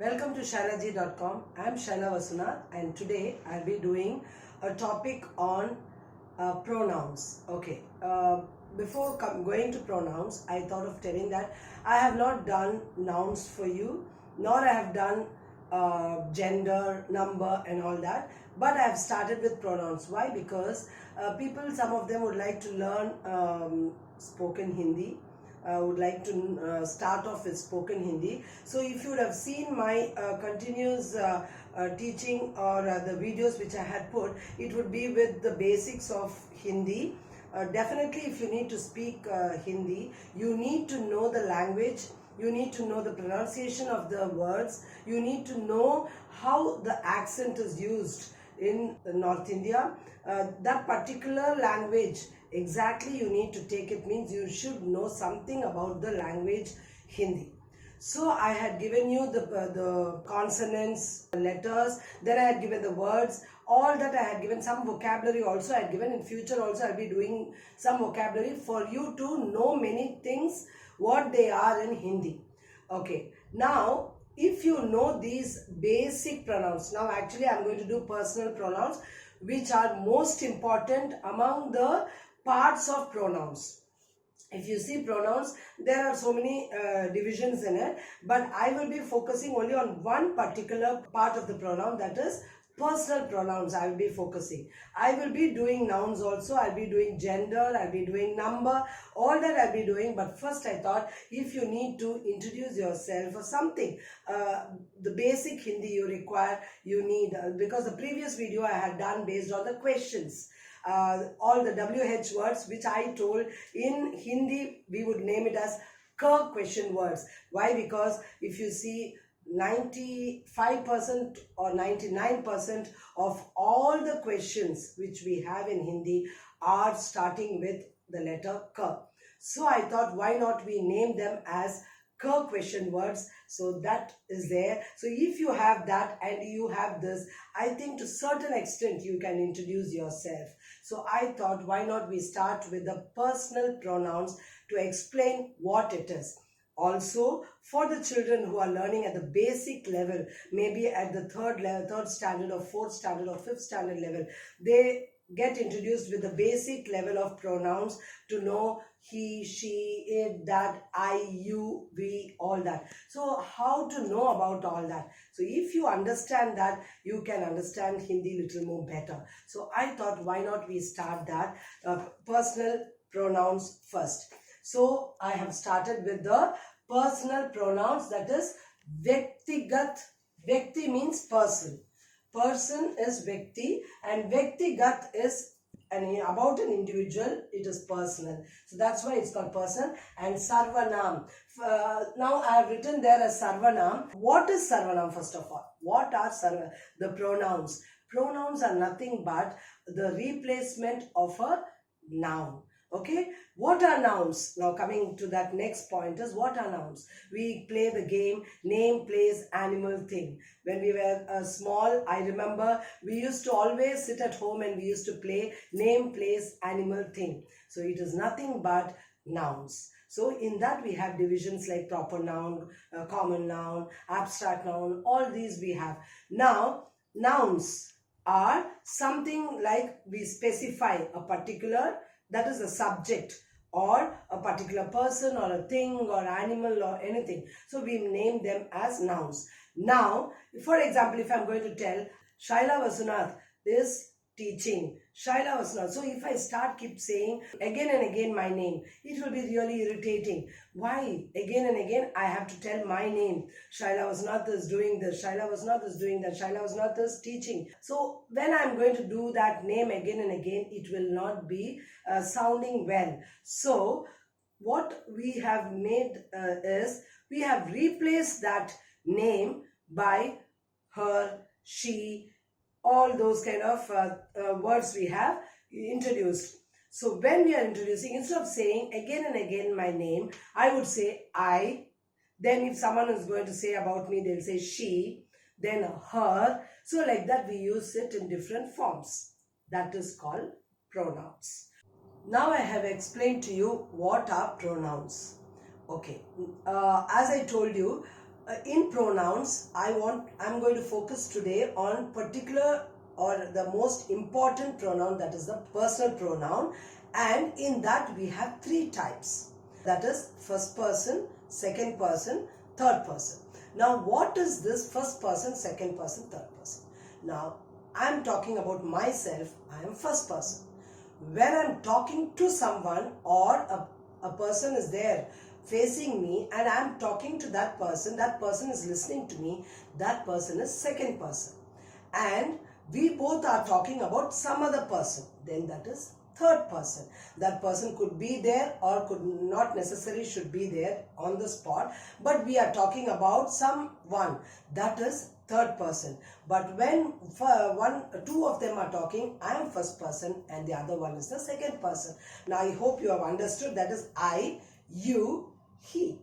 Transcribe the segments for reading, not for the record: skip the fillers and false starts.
Welcome to shylaji.com. I am Shaila Vasunath and today I'll be doing a topic on pronouns. Okay, before going to pronouns, I thought of telling that I have not done nouns for you, nor I have done gender, number and all that, but I have started with pronouns. Why? Because people, some of them would like to learn spoken Hindi, would like to start off with spoken Hindi. So if you would have seen my continuous teaching or the videos which I had put, it would be with the basics of Hindi. Definitely if you need to speak Hindi, you need to know the language, you need to know the pronunciation of the words, you need to know how the accent is used in North India. That particular language, exactly you need to take it, means you should know something about the language Hindi. So I had given you the consonants, letters, then I had given the words, all that I had given, some vocabulary also I had given. In future also I'll be doing some vocabulary for you to know many things, what they are in Hindi. Okay, now if you know these basic pronouns, now actually I'm going to do personal pronouns which are most important among the parts of pronouns. If you see pronouns, there are so many divisions in it, but I will be focusing only on one particular part of the pronoun, that is personal pronouns. I will be focusing. I will be doing nouns also, I'll be doing gender, I'll be doing number, all that I'll be doing. But first I thought, if you need to introduce yourself or something, the basic Hindi you require, you need, because the previous video I had done based on the questions. All the WH words which I told in Hindi, we would name it as question words. Why? Because if you see 95% or 99% of all the questions which we have in Hindi are starting with the letter K. So I thought, why not we name them as question words? So that is there. So if you have that and you have this, I think to certain extent you can introduce yourself. So I thought, why not we start with the personal pronouns to explain what it is. Also, for the children who are learning at the basic level, maybe at the third standard or fourth standard or fifth standard level, they get introduced with the basic level of pronouns to know he, she, it, that, I, you, we, all that. So how to know about all that? So if you understand that, you can understand Hindi little more better. So I thought, why not we start that personal pronouns first. So I have started with the personal pronouns, that is Vyaktigat. Vyakti means person. Person is Vyakti and Vyaktigat is about an individual, it is personal. So that's why it's called person. And Sarvanam. Now I have written there as Sarvanam. What is Sarvanam first of all? What are the pronouns? Pronouns are nothing but the replacement of a noun. Okay, what are nouns? Now coming to that next point is, what are nouns? We play the game name, place, animal, thing. When we were small, I remember we used to always sit at home and we used to play name, place, animal, thing. So it is nothing but nouns. So in that we have divisions like proper noun, common noun, abstract noun, all these we have. Now nouns are something like we specify a particular, that is a subject or a particular person or a thing or animal or anything. So we name them as nouns. Now, for example, if I'm going to tell Shaila Vasunath is teaching, Shaila Vasunath. So if I start keep saying again and again my name, it will be really irritating. Why? Again and again I have to tell my name. Shaila Vasunath is doing this, Shaila Vasunath is doing that, Shaila Vasunath is teaching. So when I'm going to do that name again and again, it will not be sounding well. So what we have made is, we have replaced that name by her, she, all those kind of words we have introduced. So when we are introducing, instead of saying again and again my name, I would say I. Then if someone is going to say about me, they'll say she, then her. So like that we use it in different forms. That is called pronouns. Now I have explained to you what are pronouns. Okay, as I told you, in pronouns, I'm going to focus today on particular or the most important pronoun, that is the personal pronoun, and in that we have three types. That is first person, second person, third person. Now what is this first person, second person, third person? Now I am talking about myself. I am first person. When I am talking to someone or a person is there facing me and I am talking to that person is listening to me, that person is second person. And we both are talking about some other person, then that is third person. That person could be there or could not necessarily should be there on the spot, but we are talking about someone, that is third person. But when two of them are talking, I am first person and the other one is the second person. Now I hope you have understood, that is I, you, he.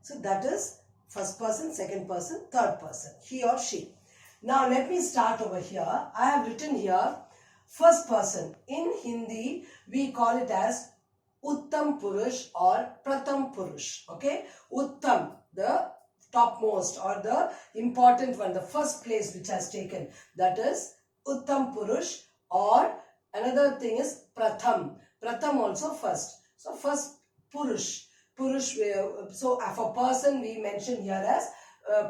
So that is first person, second person, third person, he or she. Now let me start over here. I have written here first person. In Hindi we call it as Uttam Purush or Pratham Purush. Okay, Uttam, the topmost or the important one, the first place which has taken, that is Uttam Purush, or another thing is Pratham. Pratham also first. So first Purush. Purush, so for person we mention here as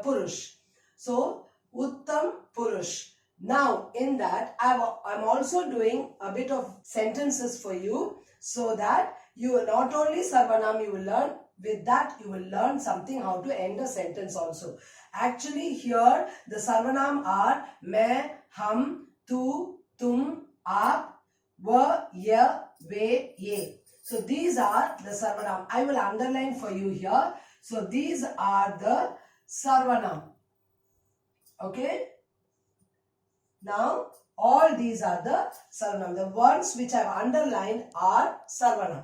Purush. So Uttam Purush. Now in that I'm also doing a bit of sentences for you, so that you will not only Sarvanam you will learn, with that you will learn something how to end a sentence also. Actually here the Sarvanam are मैं, हम, तू, तुम, आप, वह, यह, वे, ये. So these are the Sarvanam. I will underline for you here. So these are the Sarvanam. Okay. Now all these are the Sarvanam. The ones which I have underlined are Sarvanam.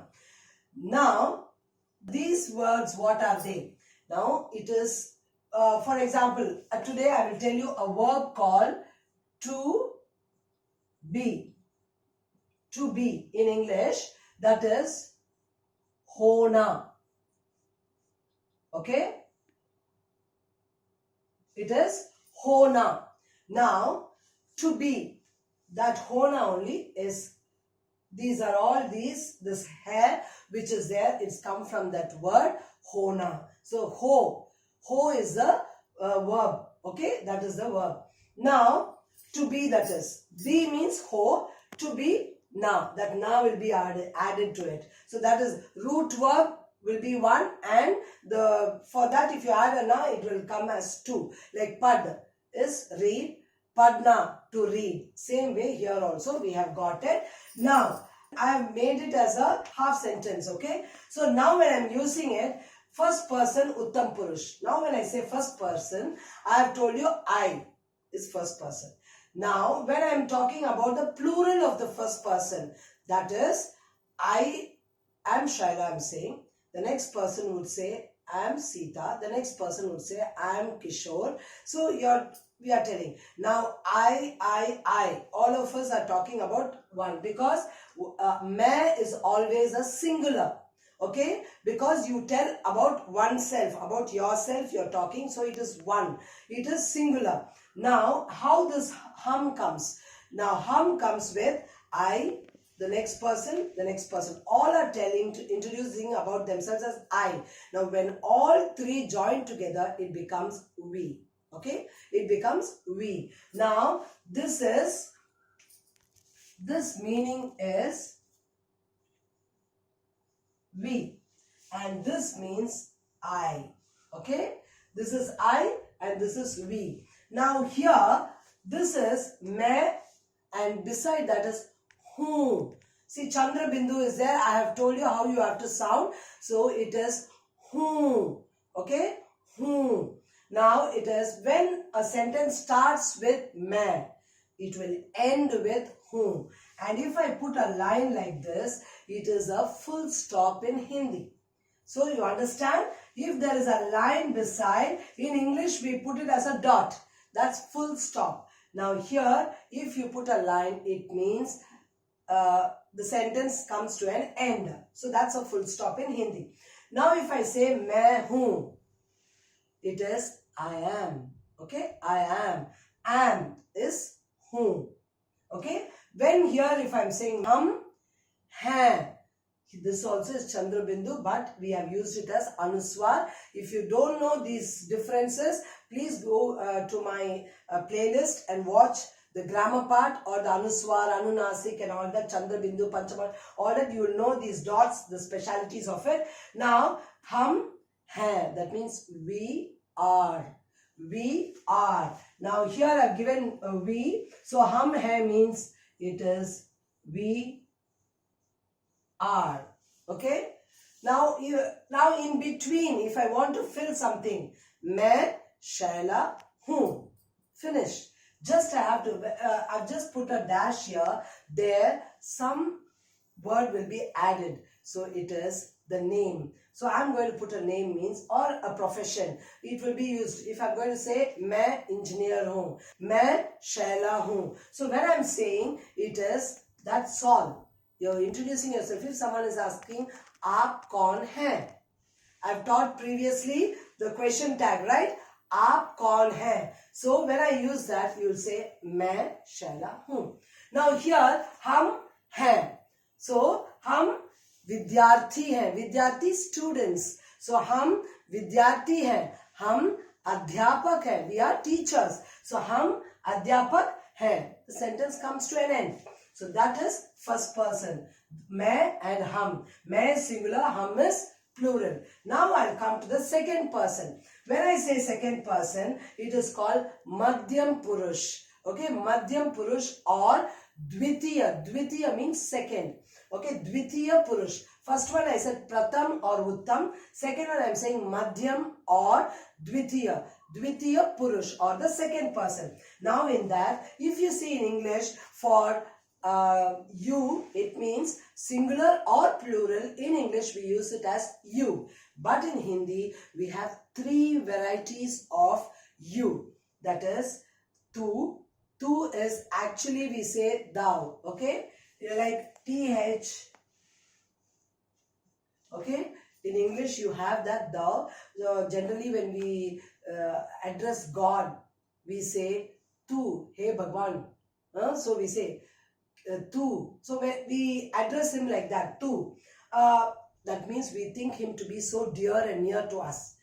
Now these words, what are they? Now it is, for example, today I will tell you a verb called to be. To be in English, that is hona. Okay? It is hona. Now to be, that hona only is, these are all this hair which is there, it's come from that word hona. So ho is the verb. Okay, that is the verb. Now to be, that is, be means ho, to be na, that na will be added to it. So that is root verb will be one, and for that if you add a na it will come as two. Like pad is read, padna to read. Same way here also we have got it. Now I have made it as a half sentence. Okay, so now when I am using it, first person Uttam Purush. Now when I say first person, I have told you I is first person. Now when I am talking about the plural of the first person, that is I am Shaila, I am saying. The next person would say I am Sita. The next person would say I am Kishore. So we are telling. Now I. All of us are talking about one, because main is always a singular. Okay, because you tell about oneself, about yourself you are talking, so it is one. It is singular. Now how this hum comes? Now hum comes with I, the next person, the next person. All are introducing about themselves as I. Now when all three join together, it becomes we. Okay, it becomes we. Now this meaning is we, and this means I. Okay, this is I and this is we. Now here this is main, and beside that is whom. See, Chandra Bindu is there. I have told you how you have to sound. So it is whom. Okay, whom. Now it is when a sentence starts with main, it will end with whom. And if I put a line like this, it is a full stop in Hindi. So you understand? If there is a line beside, in English we put it as a dot. That's full stop. Now here, if you put a line, it means the sentence comes to an end. So that's a full stop in Hindi. Now if I say main hoon, it is I am. Okay, I am. Am is whom. Okay, when here if I am saying hum, hai, this also is Chandra Bindu, but we have used it as Anuswar. If you don't know these differences, please go to my playlist and watch the grammar part or the Anuswar, Anunasik and all that, Chandra Bindu, Panchama, all that. You will know these dots, the specialities of it. Now, hum, hai, that means we are. We are. Now, here I have given we. So, hum, hai means it is we are. Okay. Now in between, if I want to fill something, मैं शैला हूँ. Finish. Just I have to. I've just put a dash here. There some word will be added. So it is the name. So I'm going to put a name means or a profession. It will be used. If I'm going to say मैं engineer हूँ, मैं शैला हूँ. So when I'm saying it is, that's all. You're introducing yourself. If someone is asking, आप कौन हैं? I've taught previously the question tag, right? आप कौन हैं? So when I use that, you'll say, मैं शैला हूँ. Now here, हम हैं. So हम विद्यार्थी हैं. विद्यार्थी students. So हम विद्यार्थी हैं. हम अध्यापक हैं. We are teachers. So हम अध्यापक हैं. The sentence comes to an end. So that is first person. मैं and hum. मैं is singular, hum is plural. Now I'll come to the second person. When I say second person, it is called Madhyam Purush. Okay, Madhyam Purush or Dvitiya. Dvitiya means second. Okay, Dvitiya Purush. First one I said Pratham or Uttam. Second one I am saying Madhyam or Dvitiya. Dvitiya Purush or the second person. Now in that, if you see in English for you, it means singular or plural. In English, we use it as you. But in Hindi, we have three varieties of you. That is, tu. Tu is actually we say thou. Okay? Like th. Okay? In English, you have that thou. So generally, when we address God, we say tu. Hey Bhagwan. So we say tu. So we address him like that, tu. That means we think him to be so dear and near to us.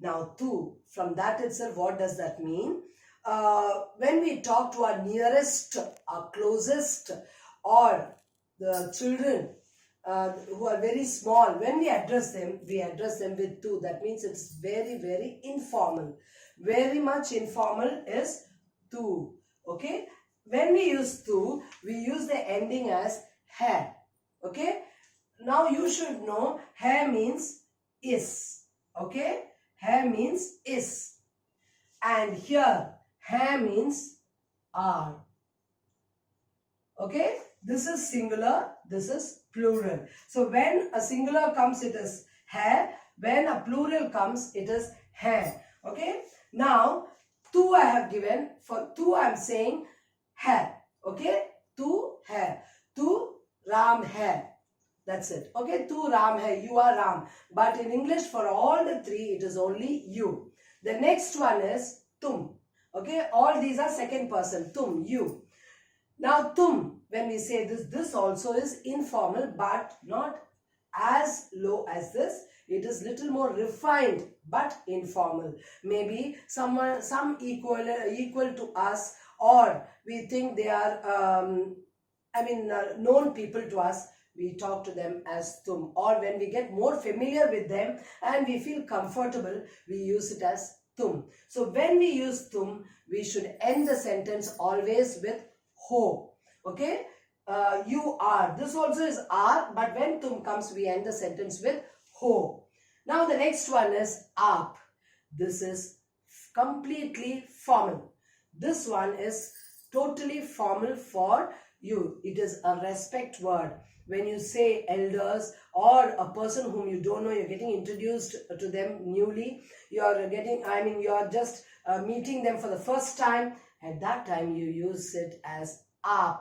Now, tu, from that itself, what does that mean? When we talk to our nearest, our closest, or the children who are very small, when we address them with tu. That means it's very, very informal. Very much informal is tu. Okay? When we use tu, we use the ending as hai. Okay? Now you should know hai means is. Okay? Hai means is. And here, hai means are. Okay? This is singular, this is plural. So when a singular comes, it is hai. When a plural comes, it is hai. Okay? Now, tu I have given. For tu I am saying है. Okay? Tu है. Tu Ram है. That's it. Okay? Tu Ram hai. You are Ram. But in English, for all the three, it is only you. The next one is tum. Okay? All these are second person. Tum, you. Now, tum, when we say this also is informal, but not as low as this. It is little more refined, but informal. Maybe some equal to us, or we think they are, known people to us, we talk to them as tum. Or when we get more familiar with them and we feel comfortable, we use it as tum. So when we use tum, we should end the sentence always with ho. Okay? You are. This also is are, but when tum comes, we end the sentence with ho. Now the next one is aap. This is completely formal. This one is totally formal for you. It is a respect word. When you say elders or a person whom you don't know, you're getting introduced to them newly. You're just meeting them for the first time. At that time, you use it as aap.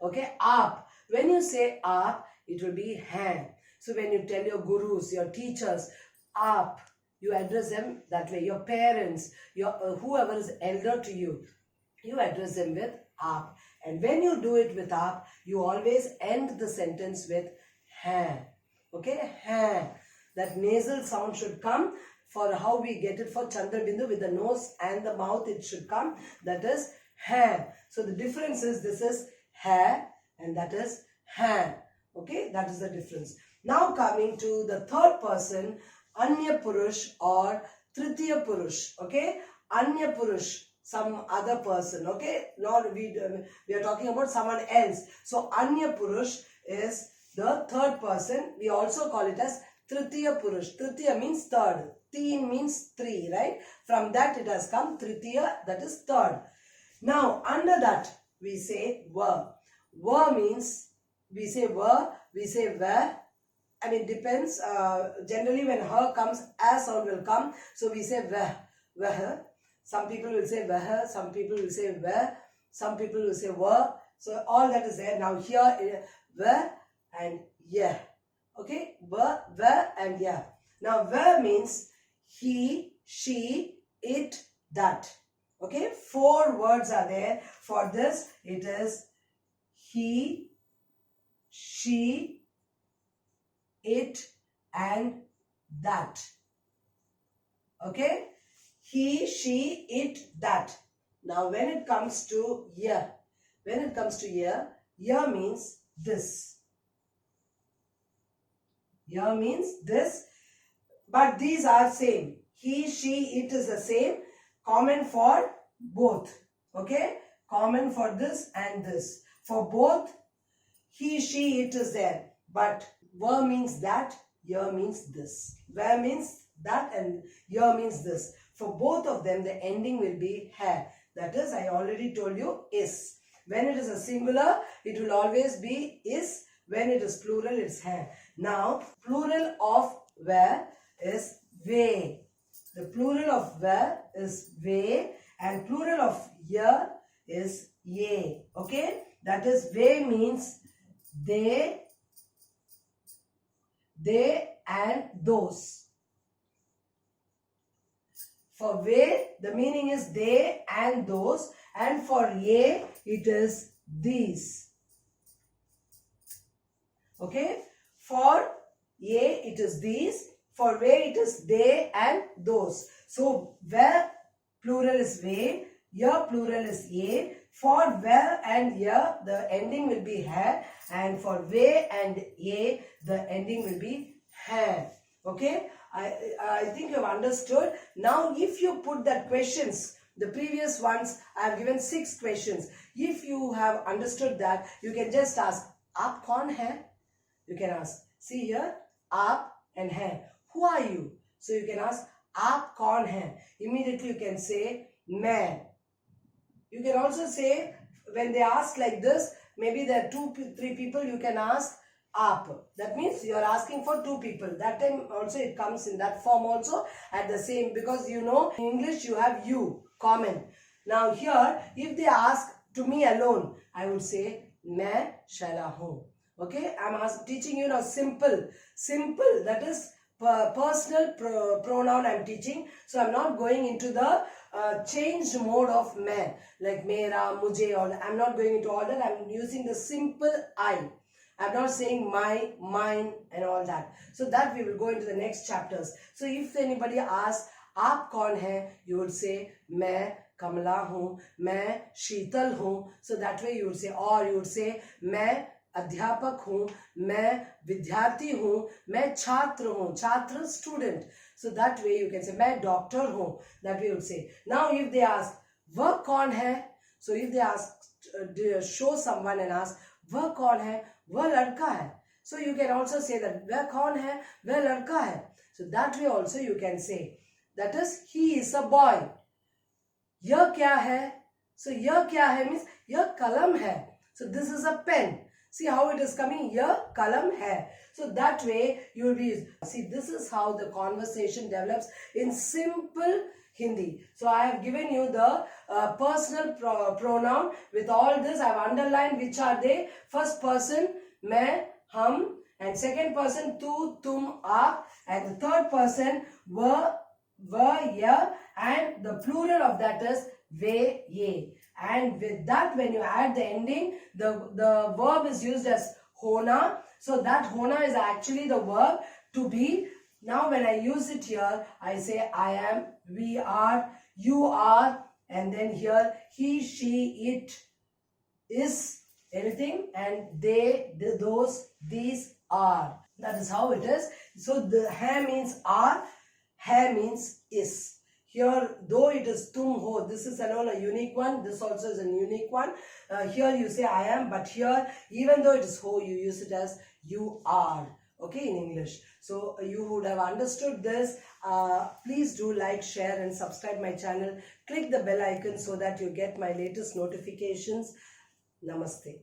Okay, aap. When you say aap, it will be hai. So when you tell your gurus, your teachers, aap, you address them that way. Your parents, your whoever is elder to you, you address them with aap. And when you do it with aap, you always end the sentence with hai. Okay, hai. That nasal sound should come. For how we get it for Chandrabindu, with the nose and the mouth it should come. That is hai. So the difference is, this is hai and that is hai. Okay, that is the difference. Now coming to the third person, Anya Purush or Tritiya Purush. Okay, Anya Purush, some other person. Okay, not we are talking about someone else. So Anya Purush is the third person. We also call it as Tritiya Purush. Tritiya means third. Teen means three, right? From that it has come Tritiya, that is third. Now under that we say va. Va means, we say va, we say va. I mean, depends. Generally when her comes, as sound will come. So we say va, va. Some people will say va, some people will say va, some people will say va. So all that is there. Now here va and yeah. Okay, va, va and yeah. Now va means he, she, it, that. Okay, 4 words are there. For this, it is he, she, it and that. Okay, he, she, it, that. Now when it comes to yeah, yeah means this. Yeah means this. But these are same. He, she, it is the same. Common for both. Okay. Common for this and this. For both, he, she, it is there. But va means that, ya means this. Va means that and ya means this. For both of them, the ending will be hai. That is, I already told you, is. When it is a singular, it will always be is. When it is plural, it's hai. Now, plural of va is ve. The plural of va is ve and plural of ya is ye. Okay? That is, ve means they and those. For ve, the meaning is they and those, and for ye, it is these. Okay? For ye, it is these. For ve, it is they and those. So, ve plural is ve, ya plural is ye. For ve and ya, the ending will be ha, and for ve and ye, the ending will be ha. Okay? I think you have understood. Now, if you put that questions, the previous ones, I have given 6 questions. If you have understood that, you can just ask, aap kaun hai? You can ask, see here, aap and hai. Who are you? So you can ask, aap kaun hai? Immediately you can say, main. You can also say, when they ask like this, maybe there are 2-3 people, you can ask aap. That means you are asking for 2 people. That time also it comes in that form also at the same, because you know in English you have you, common. Now here, if they ask to me alone, I would say, main shaila hoon. Okay, I am teaching you now simple. Simple, that is personal pronoun I am teaching. So I am not going into the changed mode of main, like mera, mujhe, all that. I am not going into all that. I am using the simple I. I am not saying my, mine and all that. So that we will go into the next chapters. So if anybody asks, aap kaun hai? You would say, main Kamala hoon, main Sheetal hoon. So that way you would say, or you would say, main अध्यापक हूँ, मैं विद्यार्थी हूँ, मैं छात्र हूँ, छात्र student. So that way you can say, मैं doctor हूँ. That way you would say. Now if they ask, वह कौन है? So if they ask, show someone and ask, वह कौन है? वह लड़का है. So you can also say that, वह कौन है? वह लड़का है. So that way also you can say. That is, he is a boy. यह क्या है? So यह क्या है means, यह कलम है. So this is a pen. See how it is coming here, kalam hai. So that way you will be, see this is how the conversation develops in simple Hindi. So I have given you the personal pronoun. With all this I have underlined which are they. First person, main, hum, and second person, tu, tum, aap, and the third person, va, were, ye, and the plural of that is ve, ye. And with that, when you add the ending, the verb is used as hona. So that hona is actually the verb to be. Now when I use it here, I say I am, we are, you are, and then here he, she, it, is, anything, and they, those, these, are. That is how it is. So the hai means are, hai means is. Here, though it is tum ho, this is alone a unique one. This also is a unique one. Here you say I am, but here, even though it is ho, you use it as you are. Okay, in English. So you would have understood this. Please do like, share, and subscribe my channel. Click the bell icon so that you get my latest notifications. Namaste.